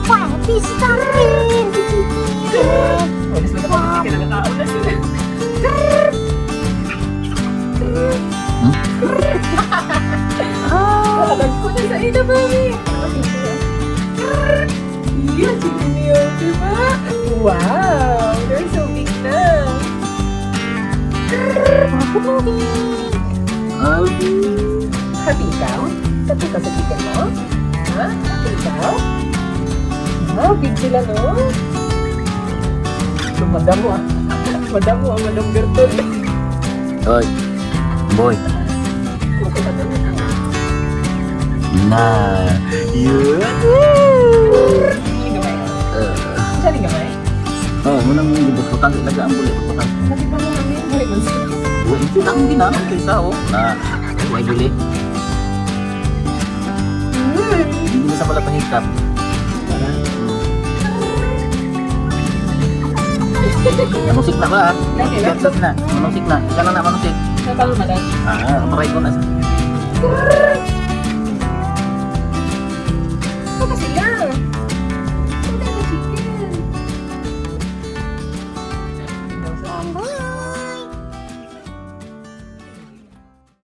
Pati sa akin! Mas nagkapagod ka na tao na sila. Kalagad ko na sa ina, mami. Yan, sino niyo, diba? Wow, they're so big na. Happy ikaw? Happy ka sa chicken mo? Ha? Happy ikaw? Wow, big sila, no? So, madam mo, ah. Madam mo, Madam Bertol. Hoy, boy. Nah, yun. Hindi gamay. Saan yung gamay? Oh, munang gibos ko tanggi talaga ang bulit ko tanggi. Sabi pa mo namin, buhay mo siya. Buhay ito lang ginamit kaysa oh. Nah, buhay bili. Hindi na sa pala pahikap. Manusik na ba? Okay na. Manusik na. Manusik na. Ilan na manusik? Natalo na lang. Ah, maray ko na.